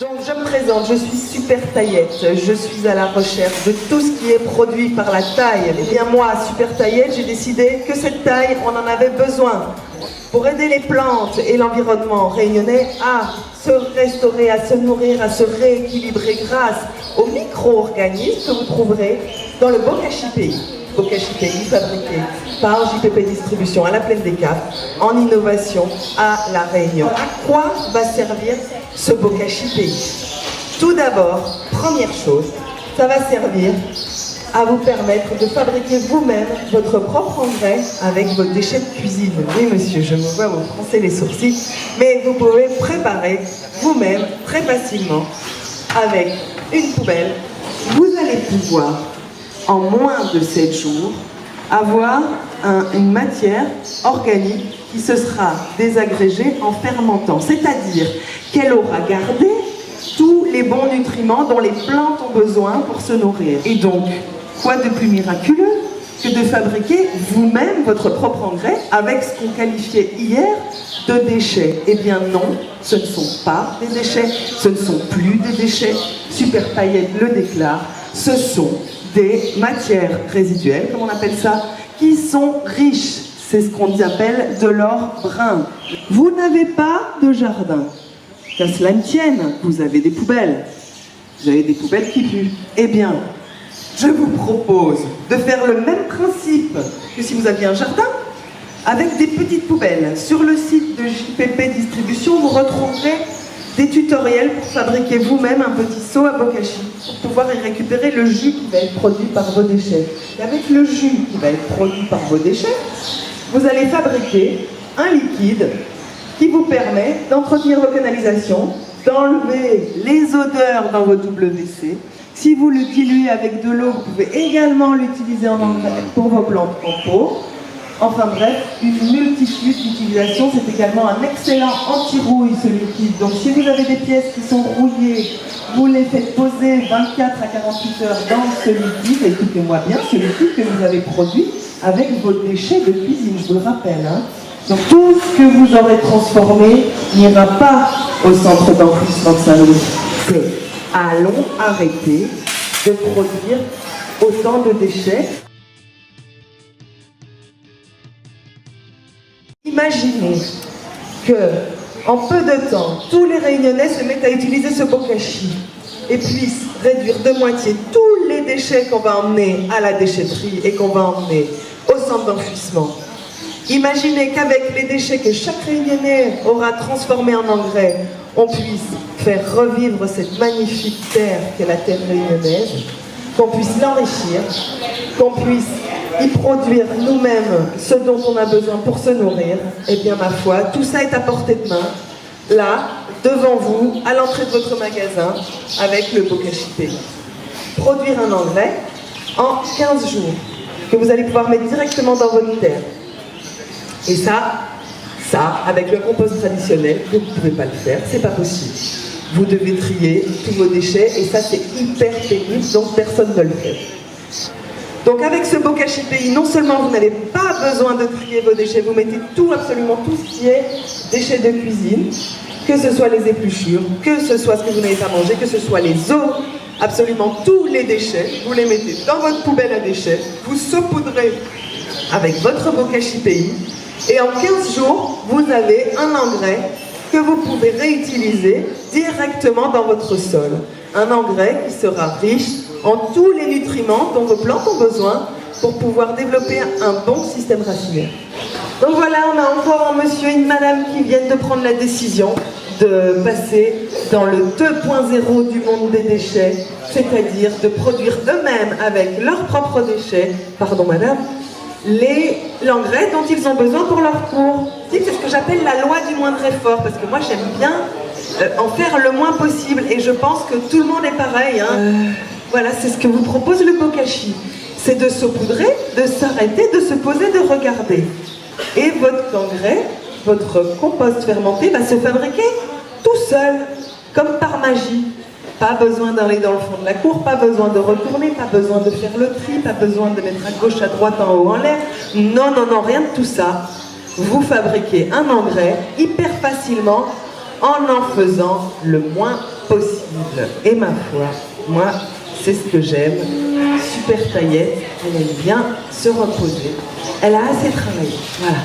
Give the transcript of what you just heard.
Donc je me présente, je suis Super Taillette, je suis à la recherche de tout ce qui est produit par la taille. Et bien moi, Super Taillette, j'ai décidé que cette taille, on en avait besoin pour aider les plantes et l'environnement réunionnais à se restaurer, à se nourrir, à se rééquilibrer grâce aux micro-organismes que vous trouverez dans le Bokashi Pays. Bokashi Pays fabriqué par JPP Distribution à la Plaine des Caps en innovation à La Réunion. À quoi va servir ce Bokashi Pays? Tout d'abord, première chose, ça va servir à vous permettre de fabriquer vous-même votre propre engrais avec vos déchets de cuisine. Oui monsieur, je me vois vous froncer les sourcils, mais vous pouvez préparer vous-même très facilement avec une poubelle. Vous allez pouvoir en moins de 7 jours, avoir une matière organique qui se sera désagrégée en fermentant. C'est-à-dire qu'elle aura gardé tous les bons nutriments dont les plantes ont besoin pour se nourrir. Et donc, quoi de plus miraculeux que de fabriquer vous-même votre propre engrais avec ce qu'on qualifiait hier de déchets? Eh bien non, ce ne sont pas des déchets, ce ne sont plus des déchets. Super Taillette le déclare, ce sont des matières résiduelles, comme on appelle ça, qui sont riches. C'est ce qu'on appelle de l'or brun. Vous n'avez pas de jardin. Qu'à cela ne tienne, vous avez des poubelles. Vous avez des poubelles qui puent. Eh bien, je vous propose de faire le même principe que si vous aviez un jardin, avec des petites poubelles. Sur le site de JPP Distribution, vous retrouverez des tutoriels pour fabriquer vous-même un petit seau à Bokashi, pour pouvoir y récupérer le jus qui va être produit par vos déchets. Et avec le jus qui va être produit par vos déchets, vous allez fabriquer un liquide qui vous permet d'entretenir vos canalisations, d'enlever les odeurs dans vos WC. Si vous le diluez avec de l'eau, vous pouvez également l'utiliser en engrais pour vos plantes en pot. Enfin bref, une multitude d'utilisations. C'est également un excellent anti-rouille, ce liquide. Donc si vous avez des pièces qui sont rouillées, vous les faites poser 24 à 48 heures dans ce liquide. Écoutez-moi bien, ce liquide que vous avez produit avec vos déchets de cuisine, je vous le rappelle. Donc tout ce que vous aurez transformé n'ira pas au centre d'enfouissement de Saint-Louis. C'est allons arrêter de produire autant de déchets. Imaginez que, en peu de temps, tous les Réunionnais se mettent à utiliser ce Bokashi et puissent réduire de moitié tous les déchets qu'on va emmener à la déchetterie et qu'on va emmener au centre d'enfouissement. Imaginez qu'avec les déchets que chaque Réunionnais aura transformés en engrais, on puisse faire revivre cette magnifique terre qu'est la terre réunionnaise, qu'on puisse l'enrichir, qu'on puisse y produire nous-mêmes ce dont on a besoin pour se nourrir. Eh bien ma foi, tout ça est à portée de main, là, devant vous, à l'entrée de votre magasin, avec le Bokashi Pays. Produire un engrais en 15 jours, que vous allez pouvoir mettre directement dans votre terre. Et ça, avec le compost traditionnel, vous ne pouvez pas le faire, c'est pas possible. Vous devez trier tous vos déchets et ça c'est hyper pénible, donc personne ne le fait. Donc avec ce Bokashi Pays, non seulement vous n'avez pas besoin de trier vos déchets, vous mettez tout, absolument tout ce qui est déchets de cuisine, que ce soit les épluchures, que ce soit ce que vous n'avez pas mangé, que ce soit les os, absolument tous les déchets, vous les mettez dans votre poubelle à déchets, vous saupoudrez avec votre Bokashi Pays, et en 15 jours, vous avez un engrais que vous pouvez réutiliser directement dans votre sol. Un engrais qui sera riche en tous les nutriments dont vos plantes ont besoin pour pouvoir développer un bon système racinaire. Donc voilà, on a encore un monsieur et une madame qui viennent de prendre la décision de passer dans le 2.0 du monde des déchets, c'est-à-dire de produire eux-mêmes avec leurs propres déchets, pardon madame, l'engrais dont ils ont besoin pour leur cours. C'est ce que j'appelle la loi du moindre effort, parce que moi j'aime bien en faire le moins possible, et je pense que tout le monde est pareil. Voilà, c'est ce que vous propose le Bokashi. C'est de saupoudrer, de s'arrêter, de se poser, de regarder. Et votre engrais, votre compost fermenté va se fabriquer tout seul, comme par magie. Pas besoin d'aller dans le fond de la cour, pas besoin de retourner, pas besoin de faire le tri, pas besoin de mettre à gauche, à droite, en haut, en l'air. Non, non, non, rien de tout ça. Vous fabriquez un engrais hyper facilement en faisant le moins possible. Et ma foi, moi, c'est ce que j'aime. Super Taillette, elle aime bien se reposer. Elle a assez travaillé. Voilà.